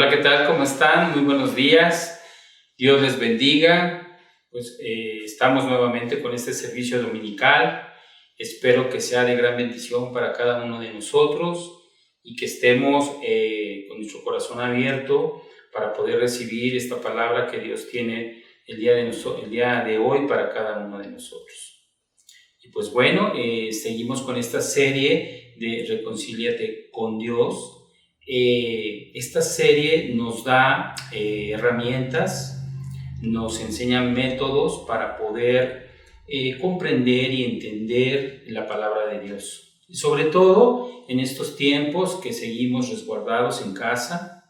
Hola, ¿qué tal? ¿Cómo están? Muy buenos días. Dios les bendiga. Estamos nuevamente con este servicio dominical. Espero que sea de gran bendición para cada uno de nosotros y que estemos con nuestro corazón abierto para poder recibir esta palabra que Dios tiene el día de hoy para cada uno de nosotros. Y pues bueno, seguimos con esta serie de Reconcíliate con Dios. Esta serie nos da herramientas, nos enseña métodos para poder comprender y entender la palabra de Dios. Y sobre todo en estos tiempos que seguimos resguardados en casa,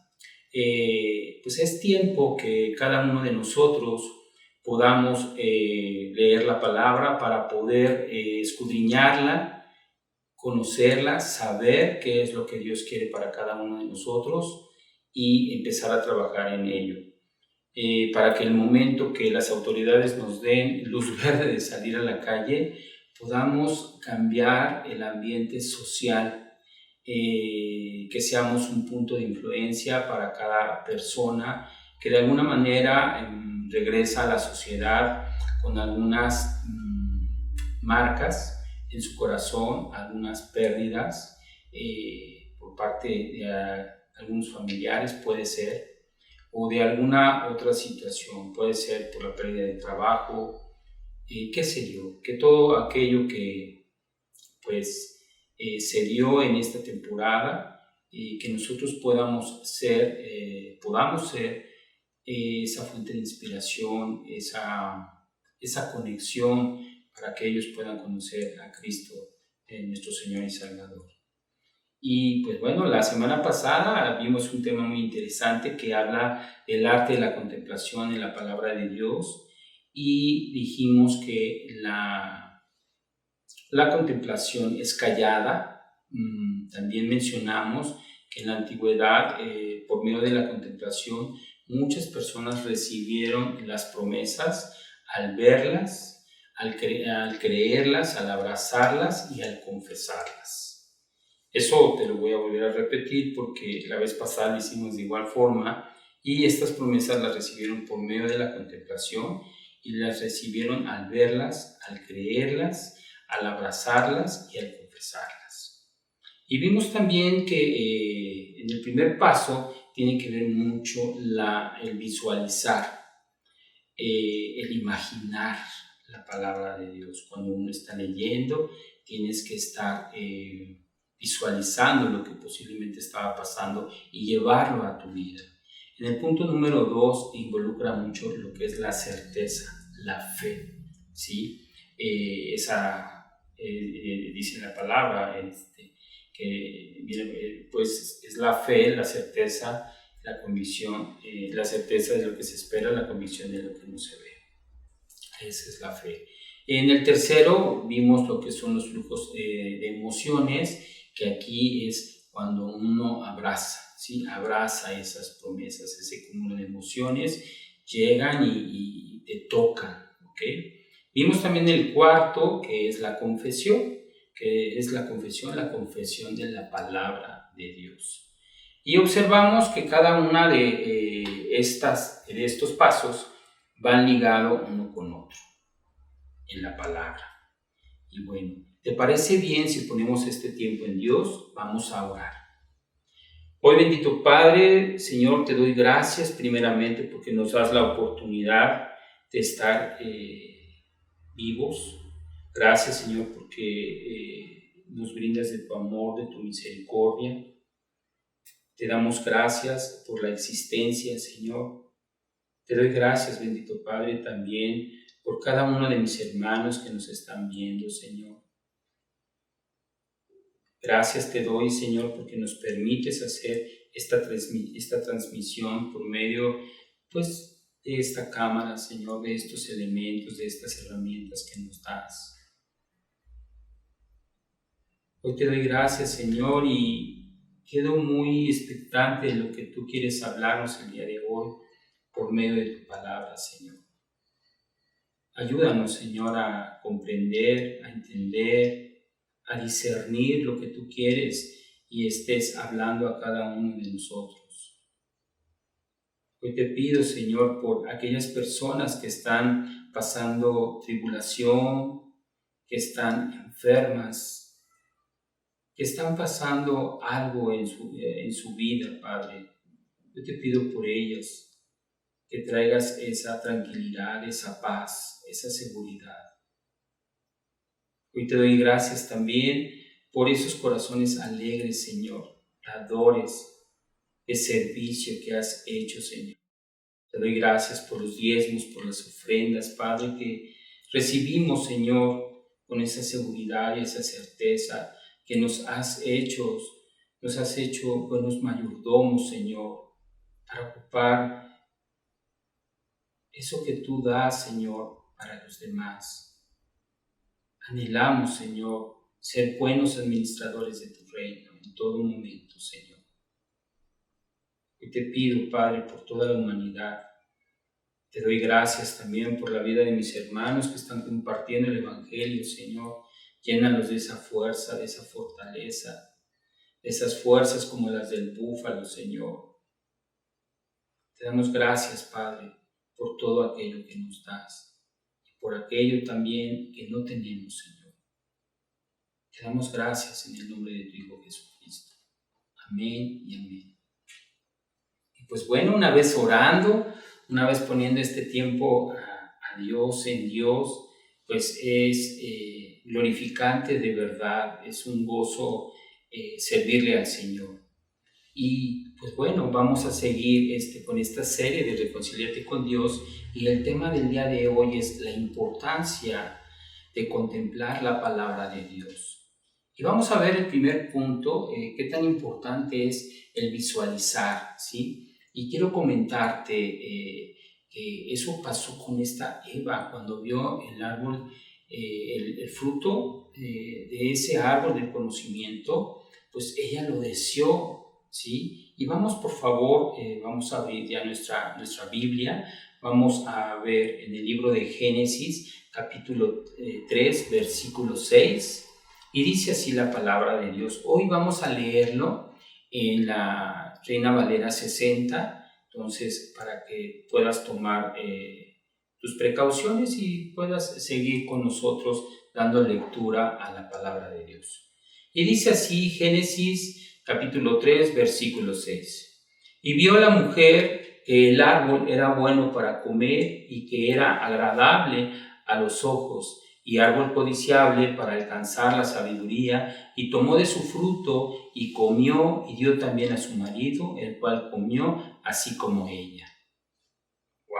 pues es tiempo que cada uno de nosotros podamos leer la palabra para poder escudriñarla, conocerla, saber qué es lo que Dios quiere para cada uno de nosotros y empezar a trabajar en ello. Para que el momento que las autoridades nos den luz verde de salir a la calle, podamos cambiar el ambiente social, que seamos un punto de influencia para cada persona que de alguna manera regresa a la sociedad con algunas marcas en su corazón, algunas pérdidas por parte de algunos familiares, puede ser, o de alguna otra situación, puede ser por la pérdida de trabajo, qué sé yo, que todo aquello que pues se dio en esta temporada, que nosotros podamos ser esa fuente de inspiración, esa conexión para que ellos puedan conocer a Cristo, nuestro Señor y Salvador. Y pues bueno, la semana pasada vimos un tema muy interesante que habla del arte de la contemplación en la palabra de Dios, y dijimos que la contemplación es callada. También mencionamos que en la antigüedad, por medio de la contemplación, muchas personas recibieron las promesas al verlas, al creerlas, al abrazarlas y al confesarlas. Eso te lo voy a volver a repetir porque la vez pasada lo hicimos de igual forma, y estas promesas las recibieron por medio de la contemplación y las recibieron al verlas, al creerlas, al abrazarlas y al confesarlas. Y vimos también que en el primer paso tiene que ver mucho el visualizar, el imaginar la palabra de Dios. Cuando uno está leyendo, tienes que estar visualizando lo que posiblemente estaba pasando y llevarlo a tu vida. En el punto número 2 involucra mucho lo que es la certeza, la fe, ¿sí? Dice la palabra que pues es la fe, la certeza, la convicción. La certeza de lo que se espera, la convicción de lo que no se ve. Esa es la fe. En el tercero vimos lo que son los flujos de emociones, que aquí es cuando uno abraza, ¿sí? Abraza esas promesas, ese cúmulo de emociones llegan y te tocan, ¿ok? Vimos también el cuarto, que es la confesión, la confesión de la palabra de Dios. Y observamos que cada una de estos pasos van ligados uno con otro en la palabra. Y bueno, ¿te parece bien si ponemos este tiempo en Dios? Vamos a orar. Hoy, bendito Padre, Señor, te doy gracias primeramente porque nos das la oportunidad de estar vivos. Gracias, Señor, porque nos brindas de tu amor, de tu misericordia. Te damos gracias por la existencia, Señor. Te doy gracias, bendito Padre, también por cada uno de mis hermanos que nos están viendo, Señor. Gracias te doy, Señor, porque nos permites hacer esta transmisión por medio, pues, de esta cámara, Señor, de estos elementos, de estas herramientas que nos das. Hoy te doy gracias, Señor, y quedo muy expectante de lo que tú quieres hablarnos el día de hoy por medio de tu palabra, Señor. Ayúdanos, Señor, a comprender, a entender, a discernir lo que tú quieres y estés hablando a cada uno de nosotros. Hoy te pido, Señor, por aquellas personas que están pasando tribulación, que están enfermas, que están pasando algo en su vida, Padre. Yo te pido por ellas, que traigas esa tranquilidad, esa paz, esa seguridad. Hoy te doy gracias también por esos corazones alegres, Señor, dadores de servicio que has hecho, Señor. Te doy gracias por los diezmos, por las ofrendas, Padre, que recibimos, Señor, con esa seguridad y esa certeza que nos has hecho buenos mayordomos, Señor, para ocupar eso que tú das, Señor, para los demás. Anhelamos, Señor, ser buenos administradores de tu reino en todo momento, Señor. Y te pido, Padre, por toda la humanidad. Te doy gracias también por la vida de mis hermanos que están compartiendo el Evangelio, Señor. Llénalos de esa fuerza, de esa fortaleza, de esas fuerzas como las del búfalo, Señor. Te damos gracias, Padre, por todo aquello que nos das y por aquello también que no tenemos, Señor. Te damos gracias en el nombre de tu Hijo Jesucristo. Amén y amén. Y pues bueno, una vez orando, una vez poniendo este tiempo a Dios, en Dios, pues es glorificante de verdad, es un gozo servirle al Señor. Y pues bueno, vamos a seguir con esta serie de Reconciliarte con Dios, y el tema del día de hoy es la importancia de contemplar la palabra de Dios. Y vamos a ver el primer punto, qué tan importante es el visualizar, ¿sí? Y quiero comentarte que eso pasó con esta Eva cuando vio el árbol, el fruto de ese árbol del conocimiento, pues ella lo deseó, ¿sí? Y vamos, por favor, vamos a abrir ya nuestra Biblia. Vamos a ver en el libro de Génesis, capítulo 3, versículo 6. Y dice así la palabra de Dios. Hoy vamos a leerlo en la Reina Valera 60, entonces para que puedas tomar tus precauciones y puedas seguir con nosotros dando lectura a la palabra de Dios. Y dice así Génesis capítulo 3, versículo 6. Y vio la mujer que el árbol era bueno para comer y que era agradable a los ojos, y árbol codiciable para alcanzar la sabiduría, y tomó de su fruto y comió, y dio también a su marido, el cual comió así como ella. Wow.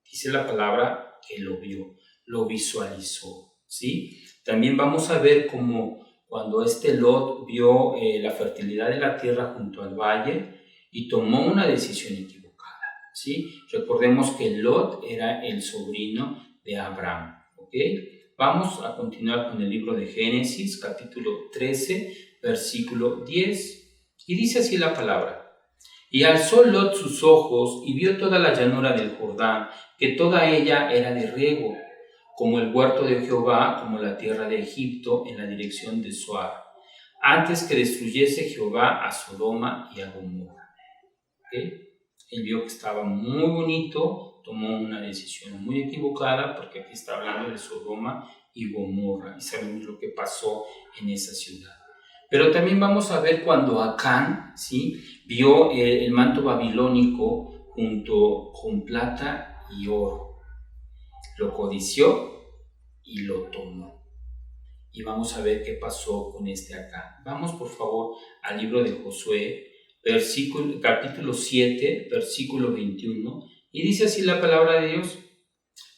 Dice la palabra que lo vio, lo visualizó, ¿sí? También vamos a ver cómo cuando Lot vio la fertilidad de la tierra junto al valle y tomó una decisión equivocada, ¿sí? Recordemos que Lot era el sobrino de Abraham. ¿Okay? Vamos a continuar con el libro de Génesis, capítulo 13, versículo 10. Y dice así la palabra. Y alzó Lot sus ojos y vio toda la llanura del Jordán, que toda ella era de riego, como el huerto de Jehová, como la tierra de Egipto, en la dirección de Zoar, antes que destruyese Jehová a Sodoma y a Gomorra. ¿Okay? Él vio que estaba muy bonito, tomó una decisión muy equivocada, porque aquí está hablando de Sodoma y Gomorra, y sabemos lo que pasó en esa ciudad. Pero también vamos a ver cuando Acán, ¿sí?, vio el manto babilónico junto con plata y oro. Lo codició y lo tomó. Y vamos a ver qué pasó con Acán. Vamos, por favor, al libro de Josué, capítulo 7, versículo 21, y dice así la palabra de Dios.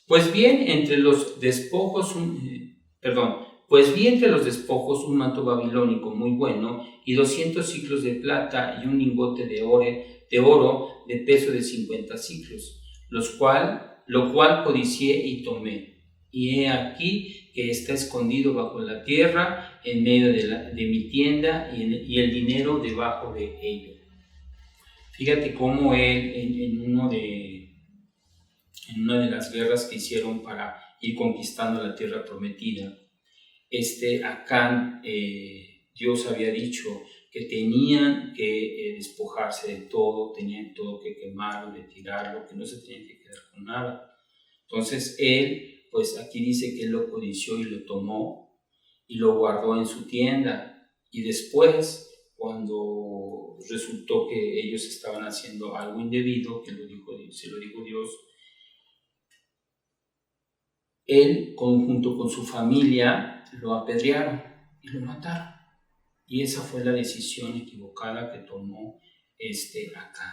Pues vi entre los despojos un manto babilónico muy bueno, y 200 siclos de plata, y un lingote de oro de peso de 50 siclos, lo cual codicié y tomé. Y he aquí que está escondido bajo la tierra, en medio de mi tienda, y el dinero debajo de ello. Fíjate cómo él, en una de las guerras que hicieron para ir conquistando la tierra prometida, Acán, Dios había dicho que tenían que despojarse de todo, tenían todo que quemarlo, retirarlo, que no se tenían que quedar con nada. Entonces él, pues aquí dice que él lo codició y lo tomó y lo guardó en su tienda. Y después, cuando resultó que ellos estaban haciendo algo indebido, que se lo dijo Dios, él, junto con su familia, lo apedrearon y lo mataron. Y esa fue la decisión equivocada que tomó Acán.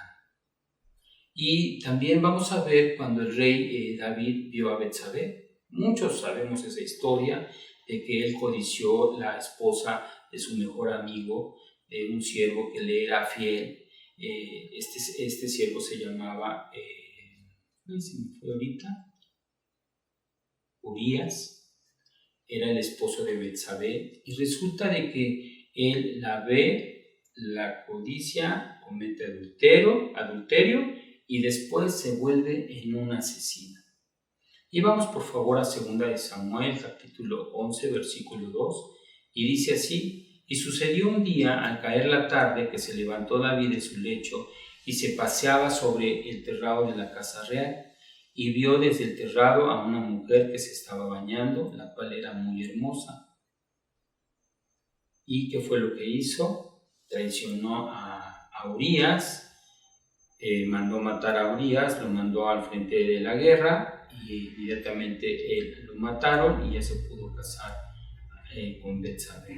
Y también vamos a ver cuando el rey David vio a Betsabé. Muchos sabemos esa historia de que él codició la esposa de su mejor amigo, de un siervo que le era fiel. Este siervo se llamaba, se me fue ahorita, Urías, era el esposo de Betsabé, y resulta de que él la ve, la codicia, comete adulterio y después se vuelve en una asesina. Y vamos por favor a 2 de Samuel, capítulo 11, versículo 2, y dice así: y sucedió un día al caer la tarde que se levantó David de su lecho y se paseaba sobre el terrado de la casa real, y vio desde el terrado a una mujer que se estaba bañando, la cual era muy hermosa. ¿Y qué fue lo que hizo? Traicionó a Urías, mandó matar a Urías, lo mandó al frente de la guerra y inmediatamente lo mataron y ya se pudo casar con Betsabé.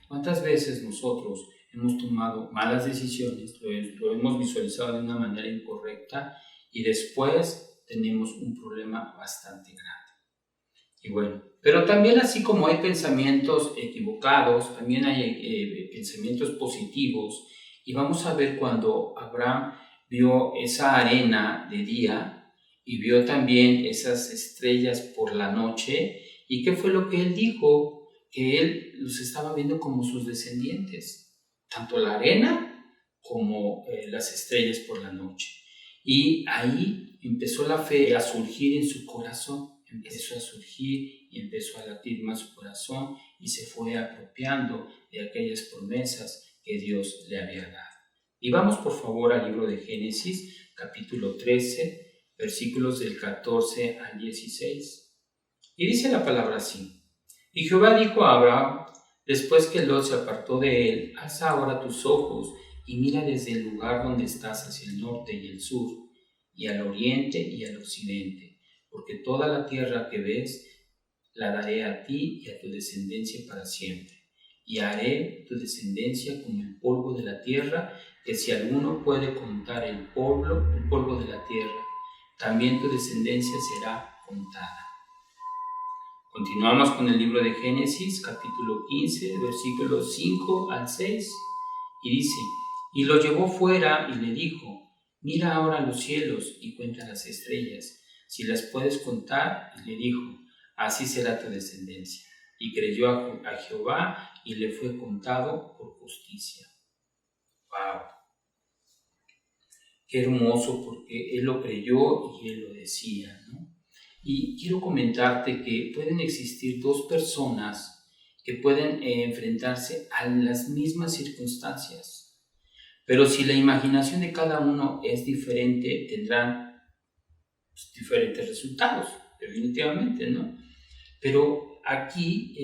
¿Cuántas veces nosotros hemos tomado malas decisiones, lo hemos visualizado de una manera incorrecta y después tenemos un problema bastante grande? Y bueno, pero también así como hay pensamientos equivocados, también hay pensamientos positivos. Y vamos a ver cuando Abraham vio esa arena de día y vio también esas estrellas por la noche. ¿Y qué fue lo que él dijo? Que él los estaba viendo como sus descendientes, tanto la arena como las estrellas por la noche. Y ahí empezó la fe a surgir en su corazón, empezó a surgir y empezó a latir más su corazón y se fue apropiando de aquellas promesas que Dios le había dado. Y vamos por favor al libro de Génesis, capítulo 13, versículos del 14 al 16. Y dice la palabra así: y Jehová dijo a Abraham, después que Lot se apartó de él: alza ahora tus ojos y mira desde el lugar donde estás hacia el norte y el sur, y al oriente y al occidente, porque toda la tierra que ves la daré a ti y a tu descendencia para siempre. Y haré tu descendencia como el polvo de la tierra, que si alguno puede contar el polvo de la tierra, también tu descendencia será contada. Continuamos con el libro de Génesis, capítulo 15, versículos 5 al 6, y dice: y lo llevó fuera y le dijo: mira ahora los cielos y cuenta las estrellas, si las puedes contar. Y le dijo: así será tu descendencia. Y creyó a Jehová y le fue contado por justicia. ¡Wow! Qué hermoso, porque él lo creyó y él lo decía, ¿no? Y quiero comentarte que pueden existir dos personas que pueden enfrentarse a las mismas circunstancias, pero si la imaginación de cada uno es diferente, tendrán diferentes resultados, definitivamente, ¿no? Pero aquí,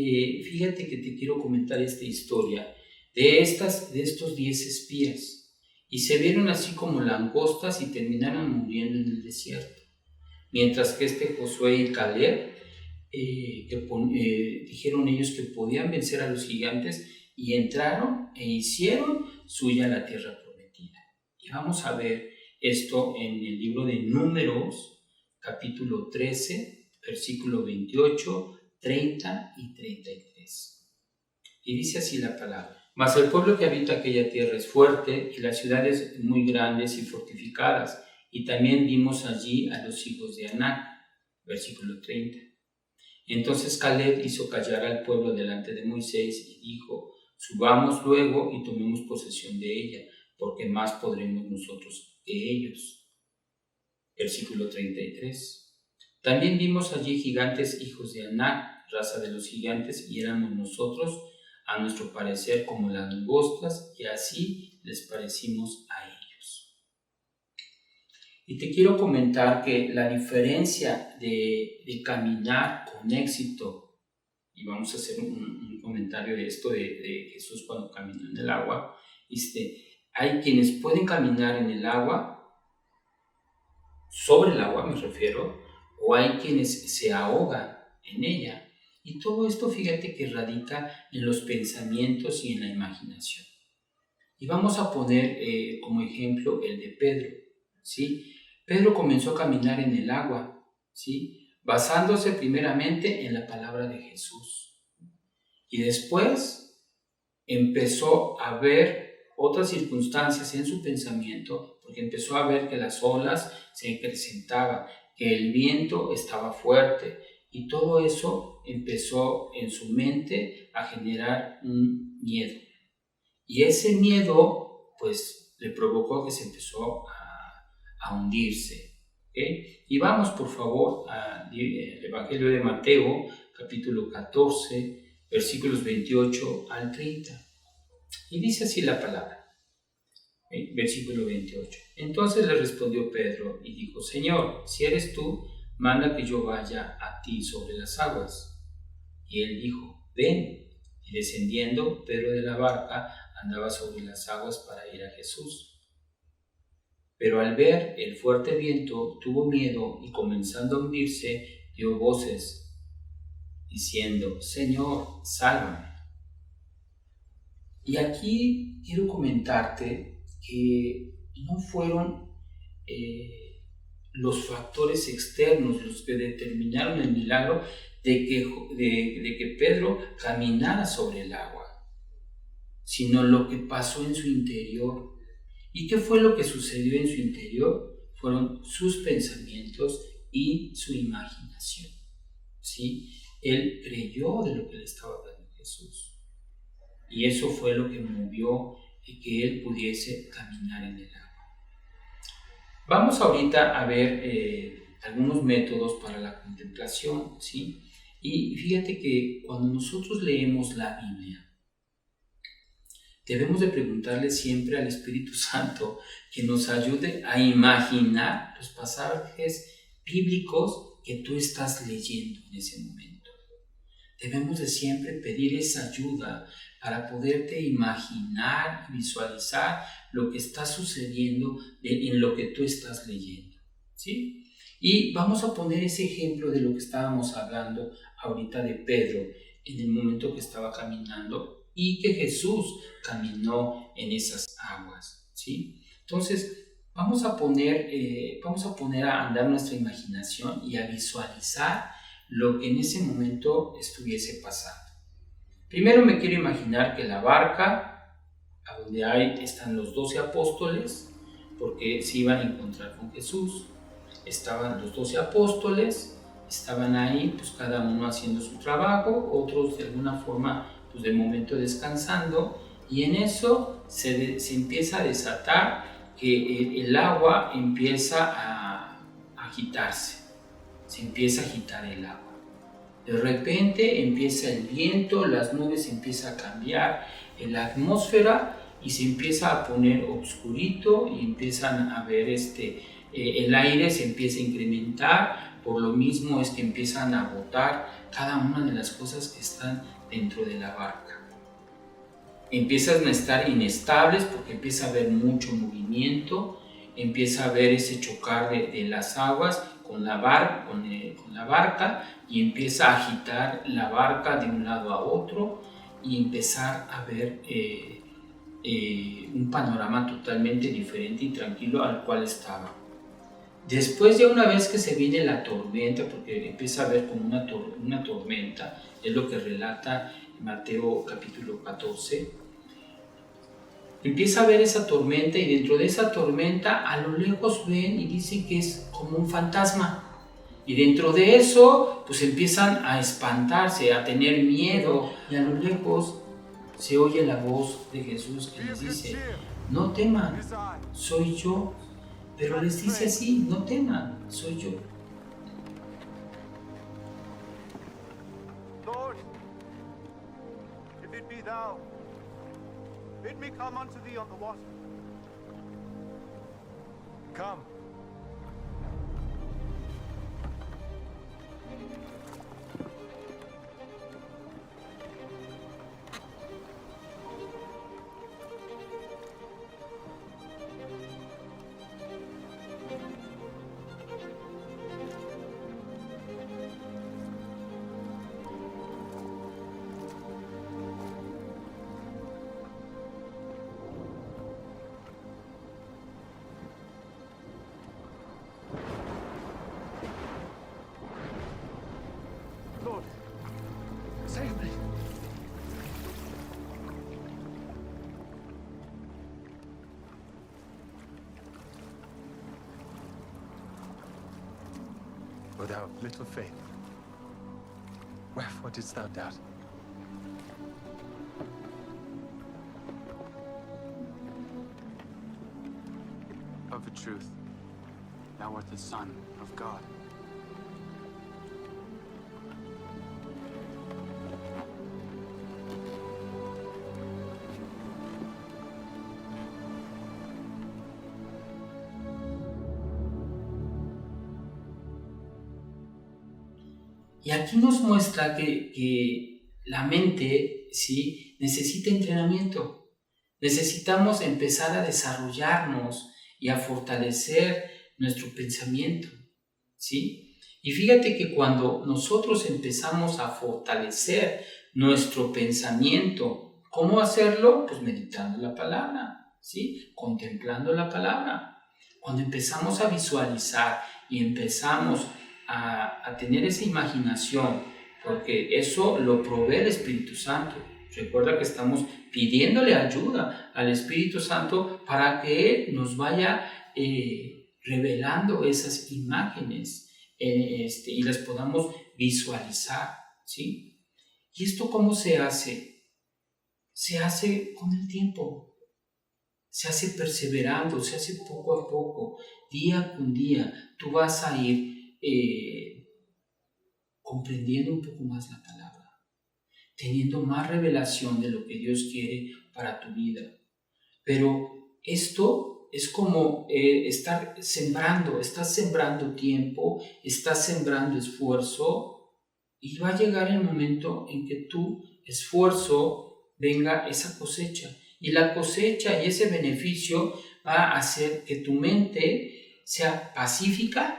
fíjate que te quiero comentar esta historia de estos 10 espías, y se vieron así como langostas y terminaron muriendo en el desierto. Mientras que Josué y Caleb dijeron ellos que podían vencer a los gigantes y entraron e hicieron suya la tierra prometida. Y vamos a ver esto en el libro de Números, capítulo 13, versículo 28, 30 y 33. Y dice así la palabra: mas el pueblo que habita aquella tierra es fuerte, y las ciudades muy grandes y fortificadas. Y también vimos allí a los hijos de Anac, versículo 30. Entonces Caleb hizo callar al pueblo delante de Moisés y dijo: subamos luego y tomemos posesión de ella, porque más podremos nosotros que ellos. Versículo 33. También vimos allí gigantes hijos de Anac, raza de los gigantes, y éramos nosotros a nuestro parecer como las langostas, y así les parecimos a ellos. Y te quiero comentar que la diferencia de caminar con éxito, y vamos a hacer un comentario de esto de Jesús cuando caminó en el agua, hay quienes pueden caminar en el agua, sobre el agua me refiero, o hay quienes se ahogan en ella. Y todo esto, fíjate que radica en los pensamientos y en la imaginación. Y vamos a poner como ejemplo el de Pedro, ¿sí? Pedro comenzó a caminar en el agua, ¿sí? Basándose primeramente en la palabra de Jesús. Y después empezó a ver otras circunstancias en su pensamiento, porque empezó a ver que las olas se acrecentaban, que el viento estaba fuerte, y todo eso empezó en su mente a generar un miedo. Y ese miedo, pues, le provocó que se empezó a hundirse. ¿Okay? Y vamos, por favor, al Evangelio de Mateo, capítulo 14, versículos 28 al 30. Y dice así la palabra. Versículo 28. Entonces le respondió Pedro y dijo: Señor, si eres tú, manda que yo vaya a ti sobre las aguas. Y él dijo: Ven. Y descendiendo, Pedro de la barca andaba sobre las aguas para ir a Jesús. Pero al ver el fuerte viento, tuvo miedo y comenzando a hundirse, dio voces, diciendo: Señor, sálvame. Y aquí quiero comentarte que no fueron los factores externos los que determinaron el milagro de que Pedro caminara sobre el agua, sino lo que pasó en su interior. ¿Y qué fue lo que sucedió en su interior? Fueron sus pensamientos y su imaginación, ¿sí? Él creyó de lo que le estaba dando Jesús, y eso fue lo que movió que él pudiese caminar en el agua. Vamos ahorita a ver algunos métodos para la contemplación, ¿sí? Y fíjate que cuando nosotros leemos la Biblia, debemos de preguntarle siempre al Espíritu Santo que nos ayude a imaginar los pasajes bíblicos que tú estás leyendo en ese momento. Debemos de siempre pedir esa ayuda para poderte imaginar y visualizar lo que está sucediendo en lo que tú estás leyendo, ¿sí? Y vamos a poner ese ejemplo de lo que estábamos hablando ahorita de Pedro en el momento que estaba caminando y que Jesús caminó en esas aguas, ¿sí? Entonces, vamos a poner a andar nuestra imaginación y a visualizar lo que en ese momento estuviese pasando. Primero me quiero imaginar que la barca, a donde están los 12 apóstoles, porque se iban a encontrar con Jesús. Estaban los 12 apóstoles, estaban ahí, pues cada uno haciendo su trabajo, otros de alguna forma, pues de momento descansando, y en eso se empieza a desatar que el agua empieza a agitarse. Se empieza a agitar el agua. De repente empieza el viento, las nubes empiezan a cambiar en la atmósfera y se empieza a poner oscurito y empiezan a ver el aire se empieza a incrementar, por lo mismo es que empiezan a botar cada una de las cosas que están dentro de la barca. Empiezan a estar inestables porque empieza a haber mucho movimiento, empieza a haber ese chocar de las aguas con la barca y empieza a agitar la barca de un lado a otro y empezar a ver un panorama totalmente diferente y tranquilo al cual estaba. Después de una vez que se viene la tormenta, porque empieza a haber como una tormenta, es lo que relata Mateo capítulo 14, empieza a ver esa tormenta y dentro de esa tormenta a lo lejos ven y dicen que es como un fantasma. Y dentro de eso pues empiezan a espantarse, a tener miedo y a lo lejos se oye la voz de Jesús que les dice: no teman, soy yo. Pero les dice así: no teman, soy yo. be thou. Bid me come unto thee on the water. Come. Lord, save me. O thou of little faith, wherefore didst thou doubt? Of a truth, thou art the Son of God. Y aquí nos muestra que la mente, ¿sí?, necesita entrenamiento. Necesitamos empezar a desarrollarnos y a fortalecer nuestro pensamiento, ¿sí? Y fíjate que cuando nosotros empezamos a fortalecer nuestro pensamiento, ¿cómo hacerlo? Pues meditando la palabra, ¿sí? Contemplando la palabra. Cuando empezamos a visualizar y empezamos a tener esa imaginación, porque eso lo provee el Espíritu Santo. Recuerda que estamos pidiéndole ayuda al Espíritu Santo para que Él nos vaya revelando esas imágenes y las podamos visualizar, ¿sí? ¿Y esto cómo se hace? Se hace con el tiempo, se hace perseverando, se hace poco a poco, día con día. Tú vas a ir comprendiendo un poco más la palabra, teniendo más revelación de lo que Dios quiere para tu vida. Pero esto es como estar sembrando, estás sembrando tiempo, estás sembrando esfuerzo, y va a llegar el momento en que tu esfuerzo venga esa cosecha. Y la cosecha y ese beneficio va a hacer que tu mente sea pacífica,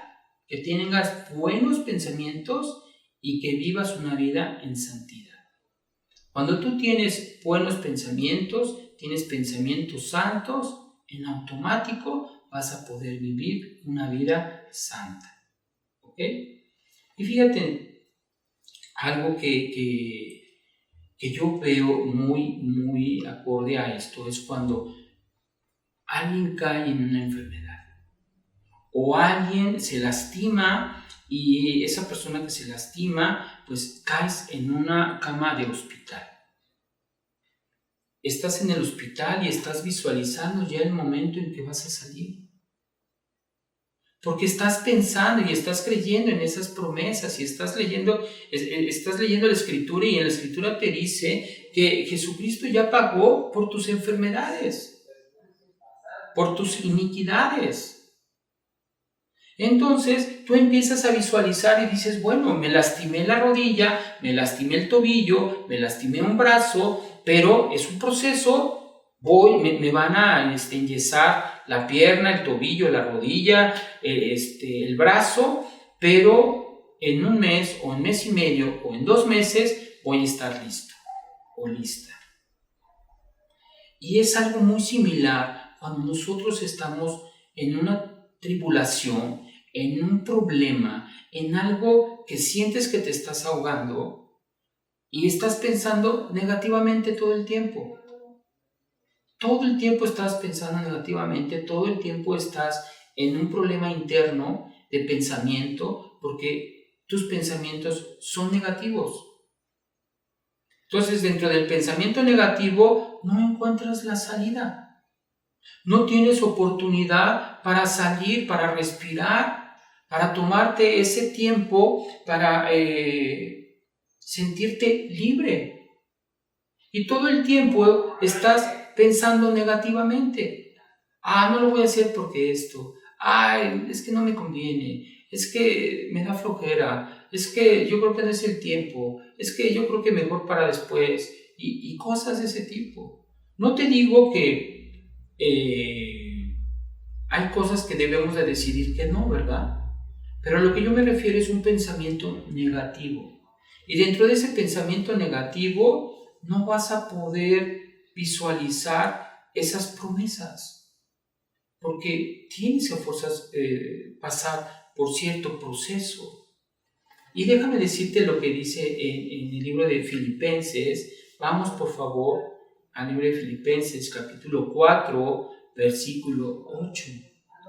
que tengas buenos pensamientos y que vivas una vida en santidad. Cuando tú tienes buenos pensamientos, tienes pensamientos santos, en automático vas a poder vivir una vida santa. ¿Ok? Y fíjate, algo que yo veo muy acorde a esto es cuando alguien cae en una enfermedad o alguien se lastima, y esa persona que se lastima, pues caes en una cama de hospital. Estás en el hospital y estás visualizando ya el momento en que vas a salir. Porque estás pensando y estás creyendo en esas promesas y estás leyendo la Escritura, y en la Escritura te dice que Jesucristo ya pagó por tus enfermedades, por tus iniquidades. Entonces tú empiezas a visualizar y dices, bueno, me lastimé la rodilla, me lastimé el tobillo, me lastimé un brazo, pero es un proceso, me van a enyesar la pierna, el tobillo, la rodilla, el brazo, pero en un mes o un mes y medio o en 2 meses voy a estar listo o lista. Y es algo muy similar cuando nosotros estamos en una tribulación, en un problema, en algo que sientes que te estás ahogando y estás pensando negativamente todo el tiempo. Todo el tiempo estás pensando negativamente, todo el tiempo estás en un problema interno de pensamiento porque tus pensamientos son negativos. Entonces, dentro del pensamiento negativo no encuentras la salida. No tienes oportunidad para salir, para respirar, para tomarte ese tiempo para sentirte libre. Y todo el tiempo estás pensando negativamente. No lo voy a hacer porque esto. Es que no me conviene. Es que me da flojera. Es que yo creo que no es el tiempo. Es que yo creo que mejor para después. Y cosas de ese tipo. No te digo que hay cosas que debemos de decidir que no, ¿verdad? Pero a lo que yo me refiero es un pensamiento negativo. Y dentro de ese pensamiento negativo no vas a poder visualizar esas promesas. Porque tienes que pasar por cierto proceso. Y déjame decirte lo que dice en el libro de Filipenses. Vamos por favor al libro de Filipenses capítulo 4, versículo 8.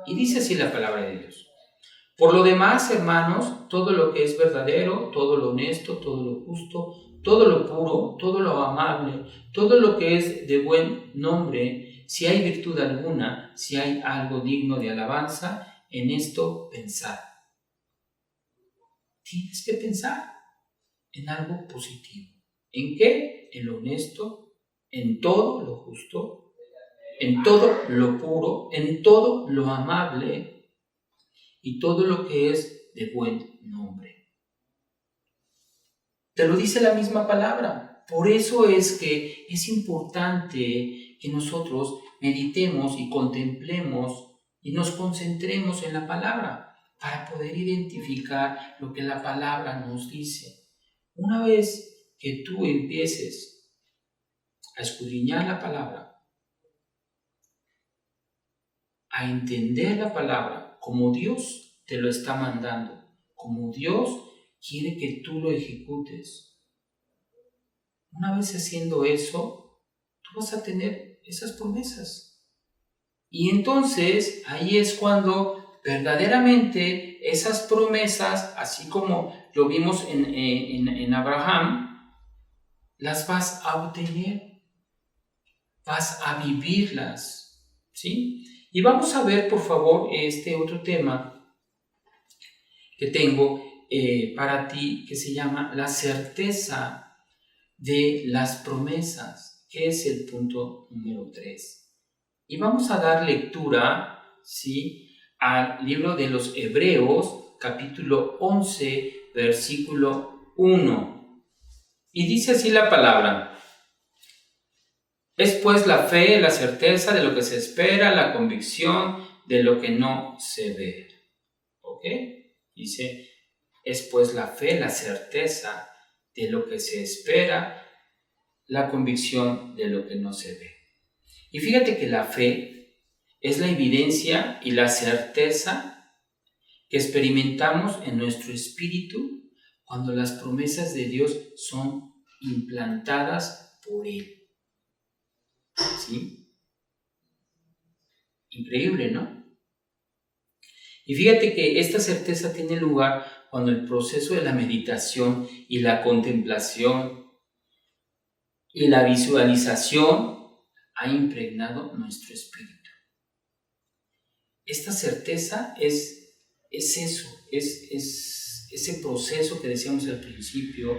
Y dice así la palabra de Dios. Por lo demás, hermanos, todo lo que es verdadero, todo lo honesto, todo lo justo, todo lo puro, todo lo amable, todo lo que es de buen nombre, si hay virtud alguna, si hay algo digno de alabanza, en esto pensad. Tienes que pensar en algo positivo. ¿En qué? En lo honesto, en todo lo justo, en todo lo puro, en todo lo amable y todo lo que es de buen nombre. Te lo dice la misma palabra. Por eso es que es importante que nosotros meditemos y contemplemos y nos concentremos en la palabra para poder identificar lo que la palabra nos dice. Una vez que tú empieces a escudriñar la palabra, a entender la palabra como Dios te lo está mandando, como Dios quiere que tú lo ejecutes. Una vez haciendo eso, tú vas a tener esas promesas. Y entonces ahí es cuando verdaderamente esas promesas, así como lo vimos en Abraham, las vas a obtener, vas a vivirlas, ¿sí? Y vamos a ver, por favor, este otro tema que tengo para ti, que se llama la certeza de las promesas, que es el punto número 3. Y vamos a dar lectura, ¿sí?, al libro de los Hebreos, capítulo 11, versículo 1. Y dice así la palabra. Es pues la fe, la certeza de lo que se espera, la convicción de lo que no se ve. ¿Ok? Dice, es pues la fe, la certeza de lo que se espera, la convicción de lo que no se ve. Y fíjate que la fe es la evidencia y la certeza que experimentamos en nuestro espíritu cuando las promesas de Dios son implantadas por Él. ¿Sí? Increíble, ¿no? Y fíjate que esta certeza tiene lugar cuando el proceso de la meditación y la contemplación y la visualización ha impregnado nuestro espíritu. Esta certeza es eso, es ese proceso que decíamos al principio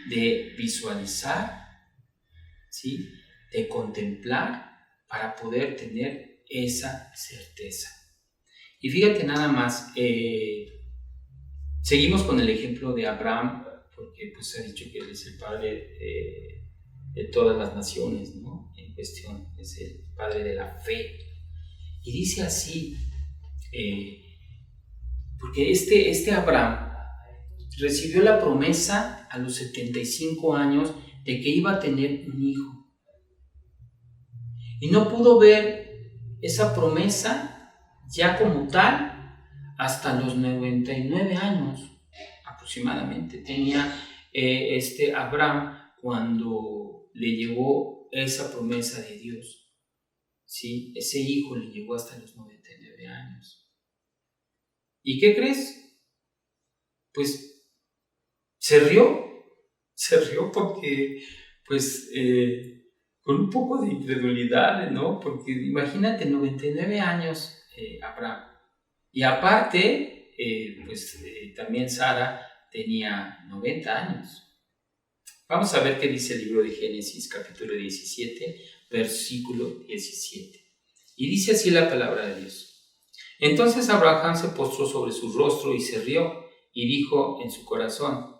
de visualizar, ¿sí?, de contemplar para poder tener esa certeza. Y fíjate nada más, seguimos con el ejemplo de Abraham, porque pues se ha dicho que él es el padre de todas las naciones, ¿no? En cuestión, es el padre de la fe. Y dice así, porque este Abraham recibió la promesa a los 75 años de que iba a tener un hijo. Y no pudo ver esa promesa ya como tal hasta los 99 años aproximadamente. Tenía Abraham cuando le llegó esa promesa de Dios. ¿Sí? Ese hijo le llegó hasta los 99 años. ¿Y qué crees? Pues se rió porque pues con un poco de incredulidad, ¿no? Porque imagínate, 99 años Abraham. Y aparte, también Sara tenía 90 años. Vamos a ver qué dice el libro de Génesis, capítulo 17, versículo 17. Y dice así la palabra de Dios. Entonces Abraham se postró sobre su rostro y se rió, y dijo en su corazón: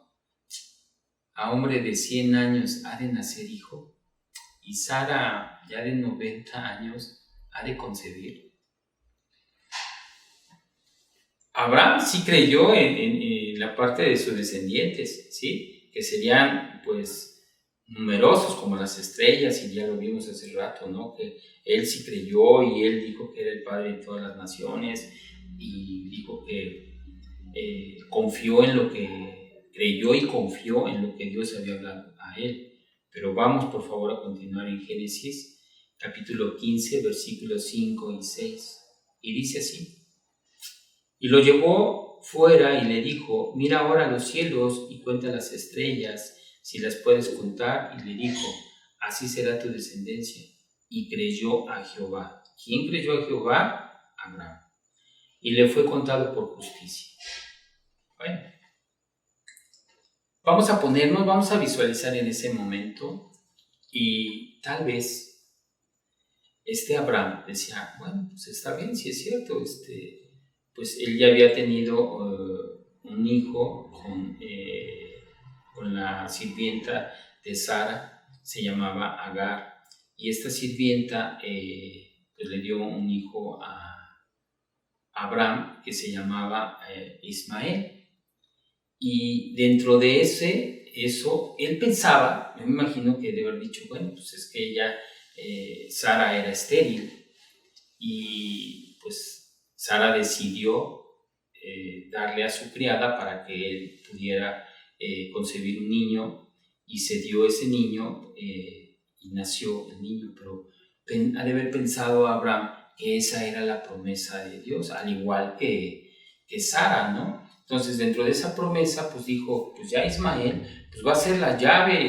¿a hombre de 100 años ha de nacer hijo? ¿Y Sara, ya de 90 años, ha de concebir? Abraham sí creyó en la parte de sus descendientes, ¿sí? Que serían, pues, numerosos como las estrellas, y ya lo vimos hace rato, ¿no? Que él sí creyó y él dijo que era el padre de todas las naciones, y dijo que confió en lo que creyó y confió en lo que Dios había hablado a él. Pero vamos por favor a continuar en Génesis capítulo 15 versículos 5 y 6, y dice así: y lo llevó fuera y le dijo: mira ahora los cielos y cuenta las estrellas, si las puedes contar. Y le dijo: así será tu descendencia. Y creyó a Jehová. ¿Quién creyó a Jehová? Abraham. Y le fue contado por justicia. Bueno, vamos a visualizar en ese momento, y tal vez Abraham decía: bueno, pues está bien, si es cierto, pues él ya había tenido un hijo con la sirvienta de Sara, se llamaba Agar, y esta sirvienta pues le dio un hijo a Abraham que se llamaba Ismael. Y dentro de eso, él pensaba, yo me imagino que debe haber dicho: bueno, pues es que ella, Sara era estéril, y pues Sara decidió darle a su criada para que él pudiera concebir un niño, y se dio ese niño y nació el niño. Pero ha de haber pensado Abraham que esa era la promesa de Dios, al igual que Sara, ¿no? Entonces, dentro de esa promesa, pues dijo: pues ya Ismael pues va a ser la llave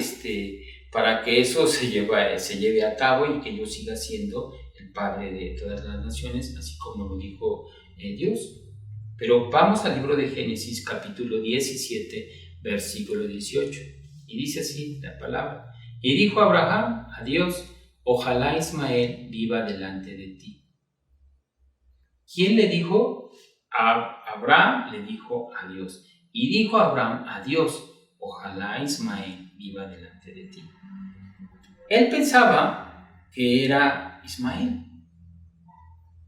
para que eso se lleve a cabo, y que yo siga siendo el padre de todas las naciones, así como lo dijo Dios. Pero vamos al libro de Génesis, capítulo 17, versículo 18. Y dice así la palabra: y dijo Abraham a Dios: ojalá Ismael viva delante de ti. ¿Quién le dijo? Abraham le dijo a Dios. Y dijo Abraham a Dios: ojalá Ismael viva delante de ti. Él pensaba que era Ismael.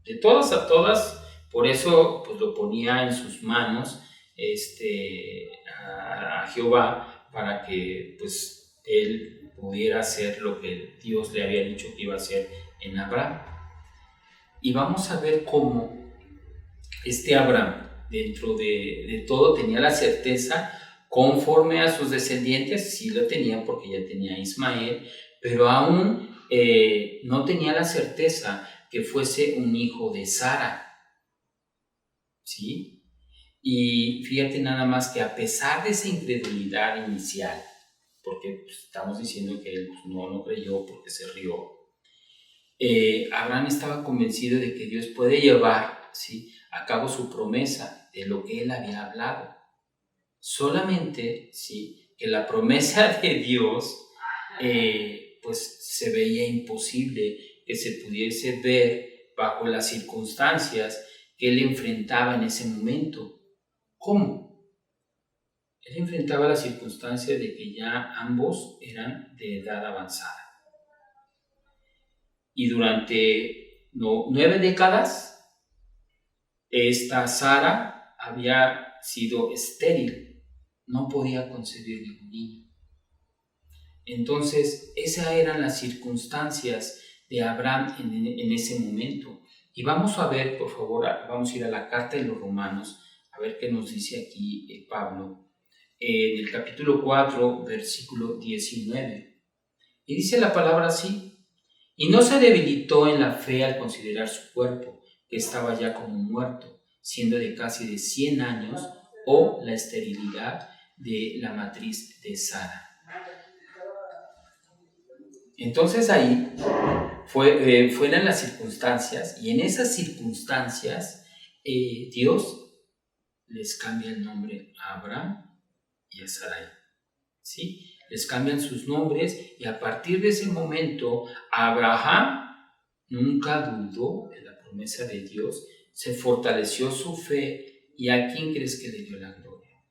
De todas a todas, por eso pues lo ponía en sus manos a Jehová, para que pues él pudiera hacer lo que Dios le había dicho que iba a hacer en Abraham. Y vamos a ver cómo Abraham, dentro de todo, tenía la certeza, conforme a sus descendientes, sí lo tenía porque ya tenía a Ismael, pero aún no tenía la certeza que fuese un hijo de Sara, ¿sí? Y fíjate nada más que, a pesar de esa incredulidad inicial, porque pues, estamos diciendo que él pues, no creyó porque se rió, Abraham estaba convencido de que Dios puede llevar, ¿sí?, a cabo su promesa de lo que él había hablado. Solamente, ¿sí?, que la promesa de Dios pues se veía imposible que se pudiese ver bajo las circunstancias que él enfrentaba en ese momento. ¿Cómo? Él enfrentaba la circunstancia de que ya ambos eran de edad avanzada. Y durante 9 décadas, esta Sara había sido estéril, no podía concebir ningún niño. Entonces, esas eran las circunstancias de Abraham en ese momento. Y vamos a ver, por favor, vamos a ir a la carta de los Romanos, a ver qué nos dice aquí Pablo, en el capítulo 4, versículo 19. Y dice la palabra así: y no se debilitó en la fe al considerar su cuerpo, que estaba ya como muerto, siendo de casi de 100 años, o la esterilidad de la matriz de Sara. Entonces ahí fueron las circunstancias, y en esas circunstancias Dios les cambia el nombre a Abraham y a Sarai, ¿sí? les cambian sus nombres y a partir de ese momento Abraham nunca dudó de la promesa de Dios, se fortaleció su fe. ¿Y a quién crees que le dio la gloria?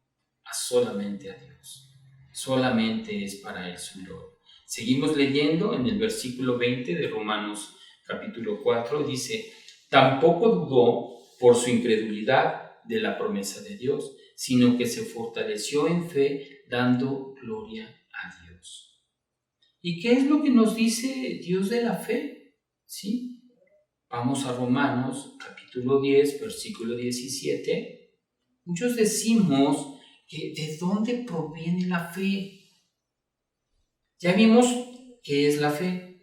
Solamente a Dios. Solamente es para Él su gloria. Seguimos leyendo en el versículo 20 de Romanos capítulo 4, dice: tampoco dudó por su incredulidad de la promesa de Dios, sino que se fortaleció en fe, dando gloria a Dios. ¿Y qué es lo que nos dice Dios de la fe? ¿Sí? Vamos a Romanos capítulo 10, versículo 17. Muchos decimos que ¿de dónde proviene la fe? Ya vimos qué es la fe.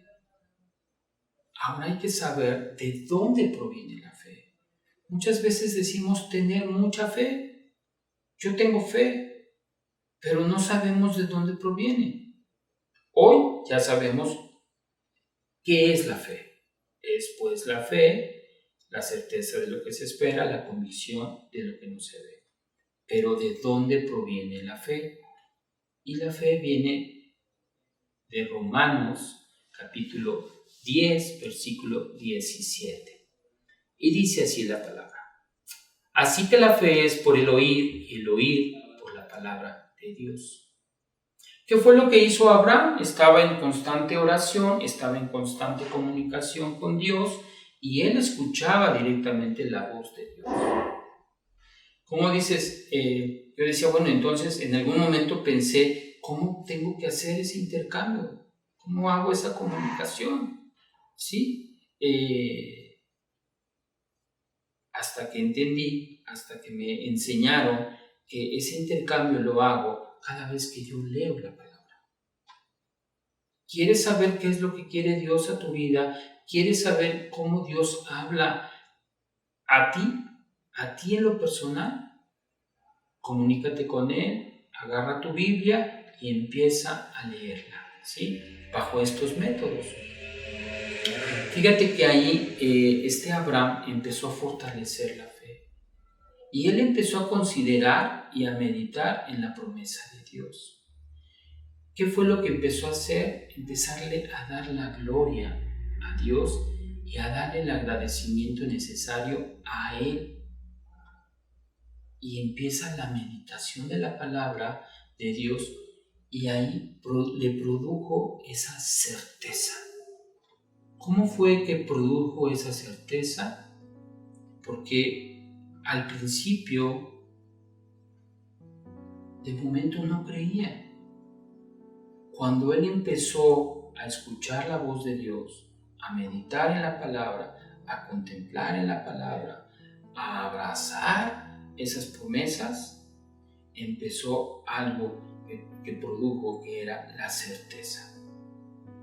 Ahora hay que saber de dónde proviene la fe. Muchas veces decimos tener mucha fe. Yo tengo fe, pero no sabemos de dónde proviene. Hoy ya sabemos qué es la fe. Es pues la fe, la certeza de lo que se espera, la convicción de lo que no se ve. Pero ¿de dónde proviene la fe? Y la fe viene de Romanos capítulo 10, versículo 17. Y dice así la palabra: así que la fe es por el oír, y el oír por la palabra de Dios. ¿Qué fue lo que hizo Abraham? Estaba en constante oración, estaba en constante comunicación con Dios, y él escuchaba directamente la voz de Dios. ¿Cómo dices? Yo decía, bueno, entonces en algún momento pensé, ¿cómo tengo que hacer ese intercambio? ¿Cómo hago esa comunicación? ¿Sí? Hasta que entendí, hasta que me enseñaron que ese intercambio lo hago cada vez que yo leo la palabra. ¿Quieres saber qué es lo que quiere Dios a tu vida? ¿Quieres saber cómo Dios habla a ti en lo personal? Comunícate con Él, agarra tu Biblia y empieza a leerla, ¿sí? Bajo estos métodos. Fíjate que ahí Abraham empezó a fortalecer la fe y él empezó a considerar y a meditar en la promesa de Dios. ¿Qué fue lo que empezó a hacer? Empezarle a dar la gloria a Dios y a darle el agradecimiento necesario a Él. Y empieza la meditación de la palabra de Dios y ahí le produjo esa certeza. ¿Cómo fue que produjo esa certeza? Porque al principio, de momento no creía. Cuando él empezó a escuchar la voz de Dios, a meditar en la palabra, a contemplar en la palabra, a abrazar esas promesas, empezó algo que produjo, que era la certeza.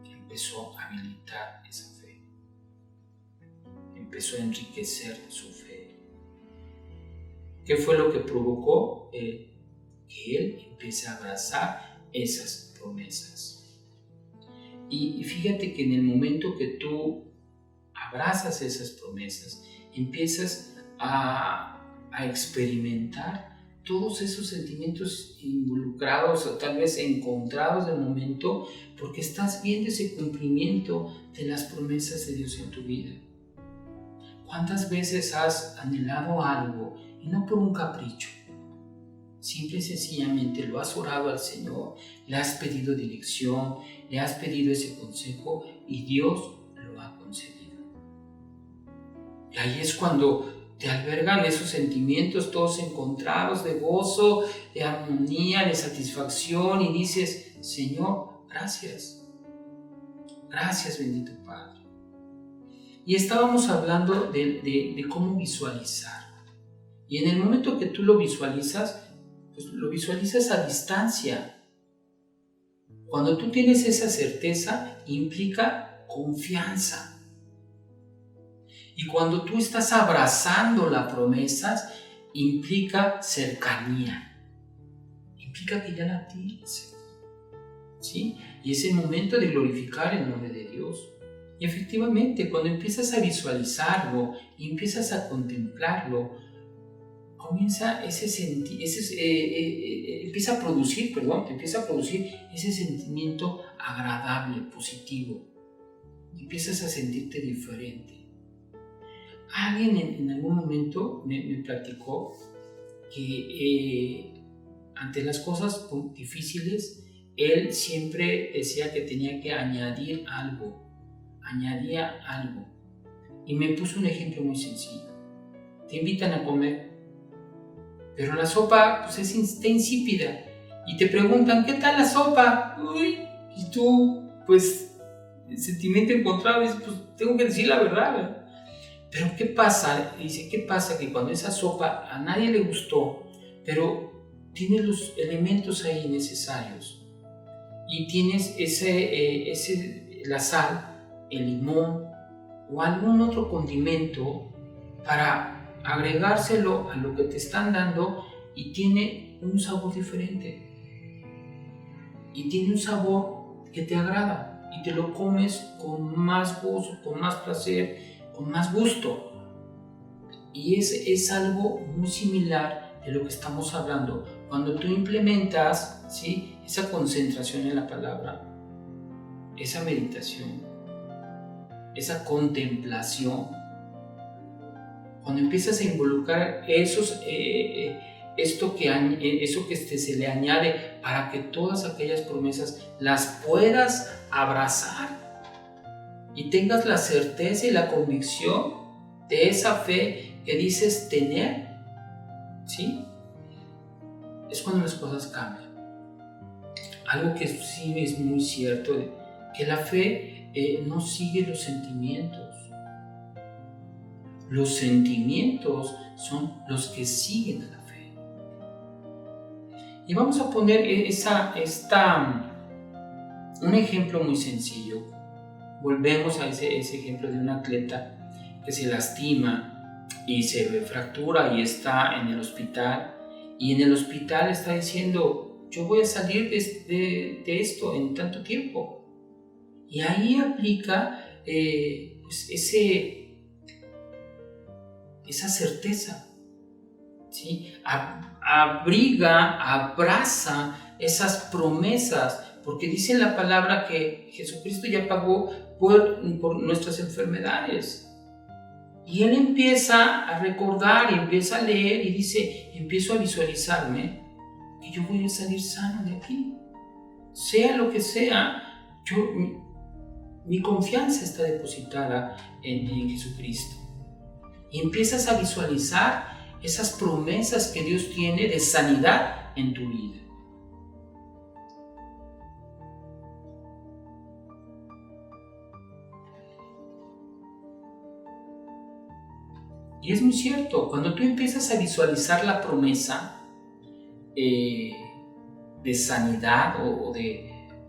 Empezó a habilitar esa fe. Empezó a enriquecer su fe. ¿Qué fue lo que provocó? Que él empiece a abrazar esas promesas. Y fíjate que en el momento que tú abrazas esas promesas, empiezas a experimentar todos esos sentimientos involucrados o tal vez encontrados de momento, porque estás viendo ese cumplimiento de las promesas de Dios en tu vida. ¿Cuántas veces has anhelado algo y no por un capricho? Simple y sencillamente lo has orado al Señor, le has pedido dirección, le has pedido ese consejo y Dios lo ha concedido. Y ahí es cuando te albergan esos sentimientos todos encontrados de gozo, de armonía, de satisfacción y dices, Señor, gracias. Gracias, bendito Padre. Y estábamos hablando de cómo visualizar. Y en el momento que tú lo visualizas, pues lo visualizas a distancia. Cuando tú tienes esa certeza, implica confianza. Y cuando tú estás abrazando las promesas, implica cercanía. Implica que ya la tienes. ¿Sí? Y es el momento de glorificar el nombre de Dios. Y efectivamente, cuando empiezas a visualizarlo y empiezas a contemplarlo, comienza empieza a producir ese sentimiento agradable, positivo. Empiezas a sentirte diferente. Alguien en algún momento me platicó que ante las cosas difíciles, él siempre decía que tenía que añadía algo. Y me puso un ejemplo muy sencillo. Te invitan a comer, pero la sopa pues, está insípida. Y te preguntan, ¿qué tal la sopa? Uy, y tú, pues, el sentimiento encontrado, dices, pues, tengo que decir la verdad, ¿verdad? Pero ¿qué pasa? Dice, ¿qué pasa? Que cuando esa sopa a nadie le gustó, pero tienes los elementos ahí necesarios y tienes la sal, el limón o algún otro condimento para agregárselo a lo que te están dando y tiene un sabor diferente y tiene un sabor que te agrada y te lo comes con más gozo, con más placer, con más gusto. Y es algo muy similar de lo que estamos hablando. Cuando tú implementas, ¿sí?, esa concentración en la palabra, esa meditación, esa contemplación, cuando empiezas a involucrar eso que se le añade para que todas aquellas promesas las puedas abrazar y tengas la certeza y la convicción de esa fe que dices tener, ¿sí?, es cuando las cosas cambian. Algo que sí es muy cierto, que la fe no sigue los sentimientos. Los sentimientos son los que siguen a la fe. Y vamos a poner un ejemplo muy sencillo. Volvemos a ese ejemplo de un atleta que se lastima y se fractura y está en el hospital. Y en el hospital está diciendo, yo voy a salir de esto en tanto tiempo. Y ahí aplica pues esa certeza, ¿sí? Abraza esas promesas, porque dice la palabra que Jesucristo ya pagó por nuestras enfermedades. Y él empieza a recordar y empieza a leer y dice, empiezo a visualizarme que yo voy a salir sano de aquí. Sea lo que sea, mi confianza está depositada en Jesucristo. Y empiezas a visualizar esas promesas que Dios tiene de sanidad en tu vida. Y es muy cierto, cuando tú empiezas a visualizar la promesa de sanidad o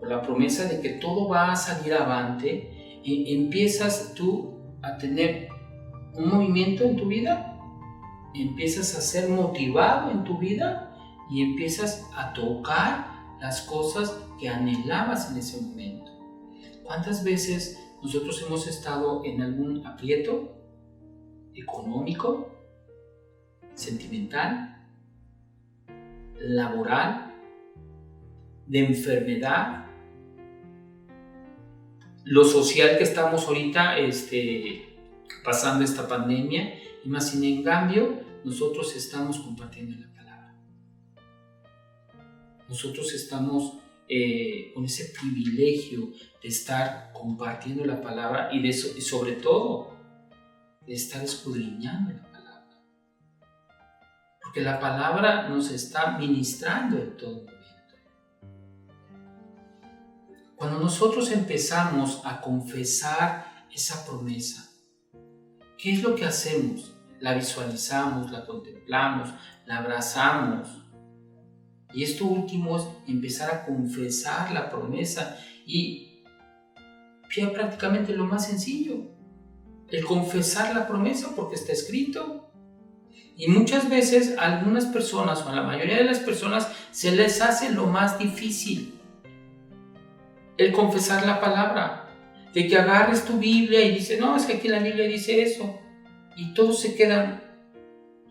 la promesa de que todo va a salir avante, empiezas tú a tener un movimiento en tu vida, empiezas a ser motivado en tu vida y empiezas a tocar las cosas que anhelabas en ese momento. ¿Cuántas veces nosotros hemos estado en algún aprieto económico, sentimental, laboral, de enfermedad, lo social que estamos ahorita pasando esta pandemia, y más sin en cambio nosotros estamos compartiendo la palabra, nosotros estamos con ese privilegio de estar compartiendo la palabra y sobre todo de estar escudriñando la palabra, porque la palabra nos está ministrando en todo momento. Cuando nosotros empezamos a confesar esa promesa, ¿qué es lo que hacemos? La visualizamos, la contemplamos, la abrazamos. Y esto último es empezar a confesar la promesa y ya prácticamente lo más sencillo, el confesar la promesa porque está escrito. Y muchas veces a algunas personas o a la mayoría de las personas se les hace lo más difícil el confesar la palabra, de que agarres tu Biblia y dices, no, es que aquí en la Biblia dice eso, y todos se quedan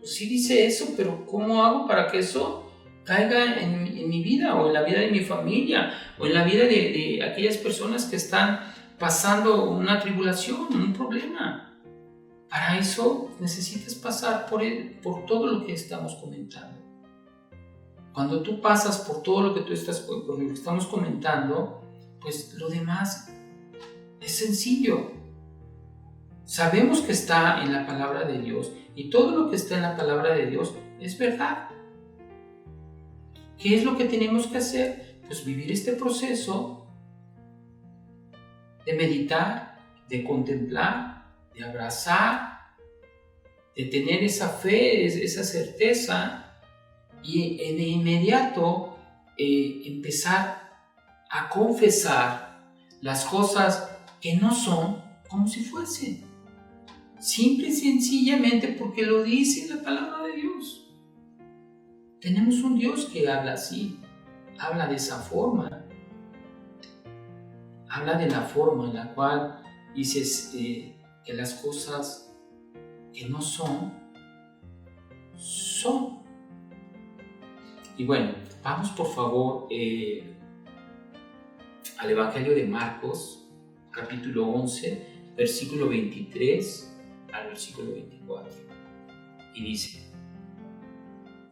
Pues sí dice eso, pero ¿cómo hago para que eso caiga en mi vida o en la vida de mi familia o en la vida de aquellas personas que están pasando una tribulación, un problema? Para eso necesitas pasar por todo lo que estamos comentando. Cuando tú pasas por todo lo que por lo que estamos comentando, pues lo demás es sencillo. Sabemos que está en la palabra de Dios y todo lo que está en la palabra de Dios es verdad. ¿Qué es lo que tenemos que hacer? Pues vivir este proceso de meditar, de contemplar, de abrazar, de tener esa fe, esa certeza y de inmediato empezar a confesar las cosas que no son como si fuesen. Simple y sencillamente porque lo dice la palabra de Dios. Tenemos un Dios que habla así, habla de esa forma. Habla de la forma en la cual dices que las cosas que no son, son. Y bueno, vamos por favor al Evangelio de Marcos, capítulo 11, versículo 23 al versículo 24. Y dice: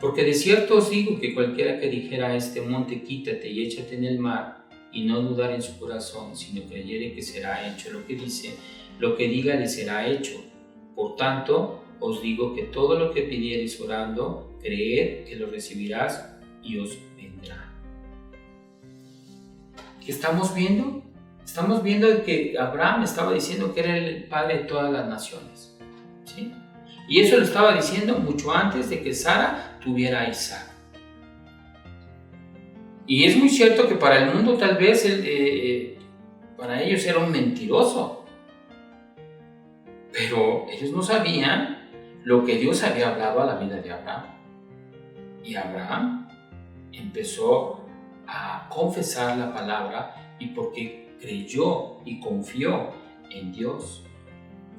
porque de cierto os digo que cualquiera que dijera a este monte, quítate y échate en el mar, y no dudar en su corazón, sino creyere que será hecho lo que dice, lo que diga le será hecho. Por tanto, os digo que todo lo que pidiereis orando, creed que lo recibirás y os vendrá. ¿Qué estamos viendo? Estamos viendo que Abraham estaba diciendo que era el padre de todas las naciones, ¿sí? Y eso lo estaba diciendo mucho antes de que Sara tuviera a Isaac. Y es muy cierto que para el mundo tal vez para ellos era un mentiroso, pero ellos no sabían lo que Dios había hablado a la vida de Abraham. Y Abraham empezó a confesar la palabra, y porque creyó y confió en Dios,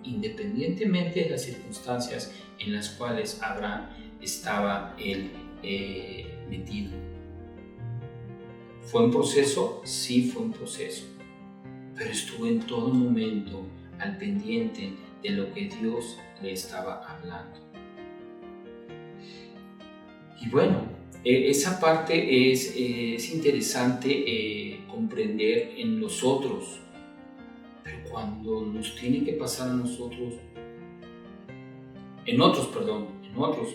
independientemente de las circunstancias en las cuales Abraham estaba metido. ¿Fue un proceso? Sí, fue un proceso, pero estuvo en todo momento al pendiente de lo que Dios le estaba hablando. Y bueno, esa parte es interesante comprender en los otros, pero cuando nos tiene que pasar a nosotros, en otros,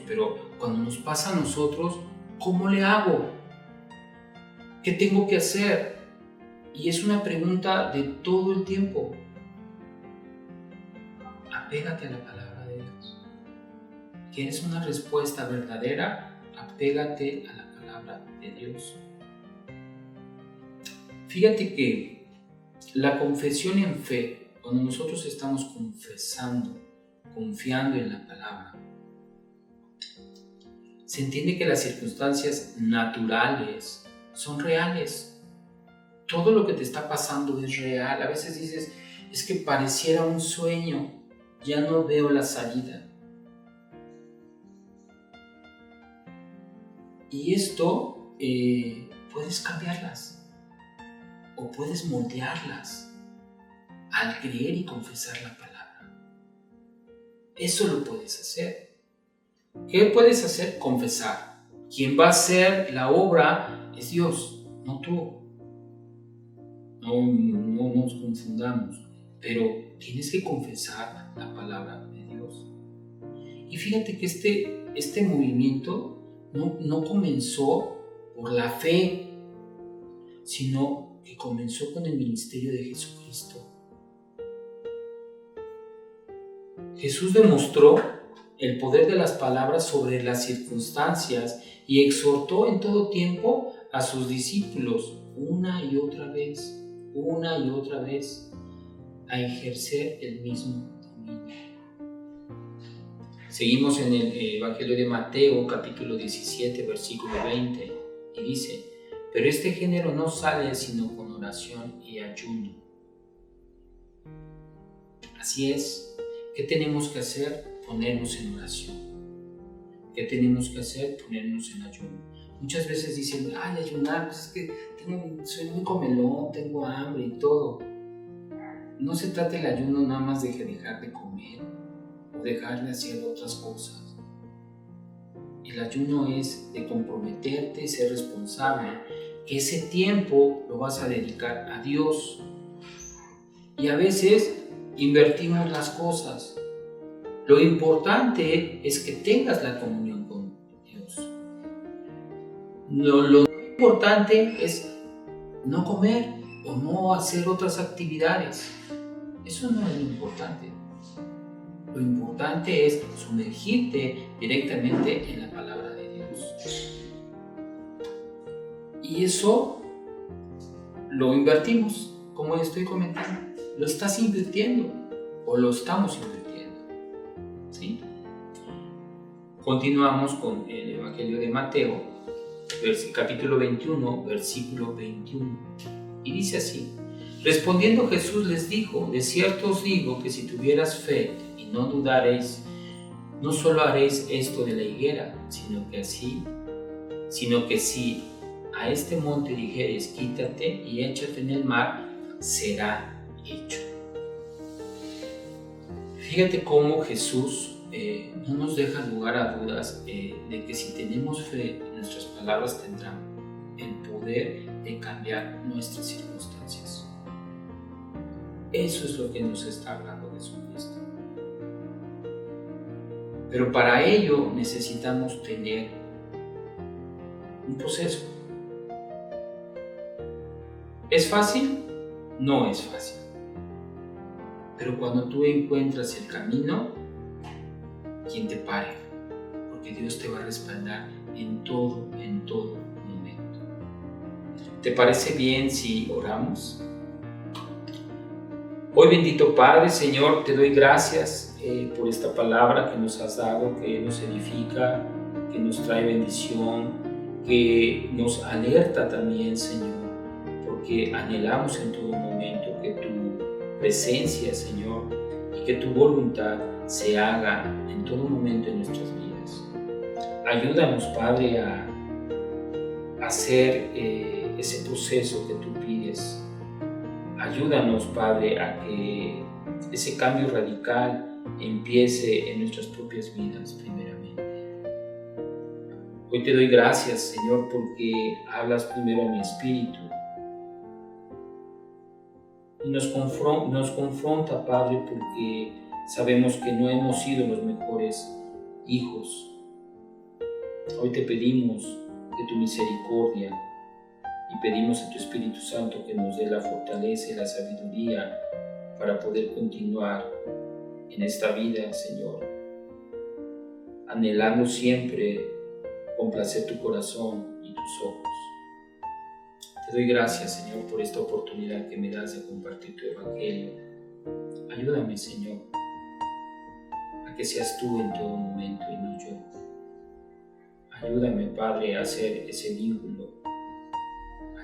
pero cuando nos pasa a nosotros, ¿cómo le hago? ¿Qué tengo que hacer? Y es una pregunta de todo el tiempo. Apégate a la palabra de Dios. ¿Quieres una respuesta verdadera? Apégate a la palabra de Dios. Fíjate que la confesión en fe, cuando nosotros estamos confesando, confiando en la palabra, se entiende que las circunstancias naturales son reales. Todo lo que te está pasando es real. A veces dices, es que pareciera un sueño, ya no veo la salida. Y esto puedes cambiarlas o puedes moldearlas al creer y confesar la palabra. Eso lo puedes hacer. ¿Qué puedes hacer? Confesar. Quien va a hacer la obra es Dios, no tú. No nos confundamos, pero tienes que confesar la palabra de Dios. Y fíjate que este movimiento no comenzó por la fe, sino que comenzó con el ministerio de Jesucristo. Jesús demostró el poder de las palabras sobre las circunstancias y exhortó en todo tiempo a sus discípulos una y otra vez a ejercer el mismo dominio. Seguimos en el Evangelio de Mateo, capítulo 17, versículo 20, y dice: pero este género no sale sino con oración y ayuno. Así es. ¿Qué tenemos que hacer? Ponernos en oración. ¿Qué tenemos que hacer? Ponernos en ayuno. Muchas veces dicen, ay, ayunar, pues es que soy muy comelón, tengo hambre y todo. No se trata el ayuno nada más de dejar de comer o dejar de hacer otras cosas. El ayuno es de comprometerte y ser responsable, que ese tiempo lo vas a dedicar a Dios. Y a veces invertimos las cosas. Lo importante es que tengas la comunión con Dios. Lo importante es no comer o no hacer otras actividades. Eso no es lo importante. Lo importante es sumergirte directamente en la palabra de Dios. Y eso lo invertimos, como estoy comentando. Lo estás invirtiendo o lo estamos invirtiendo. ¿Sí? Continuamos con el Evangelio de Mateo, capítulo 21, versículo 21. Y dice así: respondiendo Jesús les dijo, de cierto os digo que si tuvieras fe y no dudaréis, no solo haréis esto de la higuera, sino que si a este monte dijeres, quítate y échate en el mar, será hecho. Fíjate cómo Jesús no nos deja lugar a dudas de que si tenemos fe, nuestras palabras tendrán el poder de cambiar nuestras circunstancias. Eso es lo que nos está hablando Jesucristo. Pero para ello necesitamos tener un proceso. ¿Es fácil? No es fácil. Pero cuando tú encuentras el camino, ¿quién te pare? Porque Dios te va a respaldar en todo momento. ¿Te parece bien si oramos? Hoy, bendito Padre, Señor, te doy gracias por esta palabra que nos has dado, que nos edifica, que nos trae bendición, que nos alerta también, Señor, porque anhelamos en todo momento que tu presencia, Señor, y que tu voluntad se haga en todo momento en nuestras vidas. Ayúdanos, Padre, a hacer ese proceso que tú pides. Ayúdanos, Padre, a que ese cambio radical empiece en nuestras propias vidas primeramente. Hoy te doy gracias, Señor, porque hablas primero a mi espíritu y nos confronta, Padre, porque sabemos que no hemos sido los mejores hijos. Hoy te pedimos de tu misericordia y pedimos a tu Espíritu Santo que nos dé la fortaleza y la sabiduría para poder continuar en esta vida, Señor, anhelando siempre complacer tu corazón y tus ojos. Te doy gracias, Señor, por esta oportunidad que me das de compartir tu Evangelio. Ayúdame, Señor, a que seas tú en todo momento y no yo. Ayúdame, Padre, a hacer ese vínculo.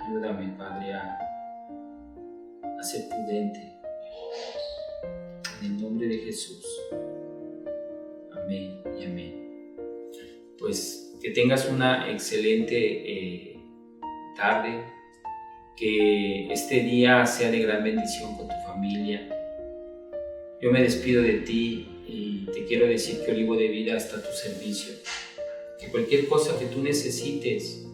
Ayúdame, Padre, a ser prudente. En el nombre de Jesús. Amén y amén. Pues que tengas una excelente tarde. Que este día sea de gran bendición con tu familia. Yo me despido de ti y te quiero decir que Olivo de Vida está a tu servicio. Que cualquier cosa que tú necesites,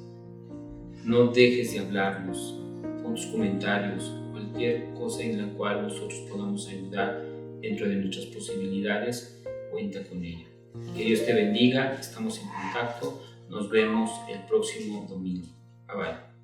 no dejes de hablarnos con tus comentarios, cualquier cosa en la cual nosotros podamos ayudar dentro de nuestras posibilidades, cuenta con ella. Que Dios te bendiga, estamos en contacto, nos vemos el próximo domingo. Bye bye.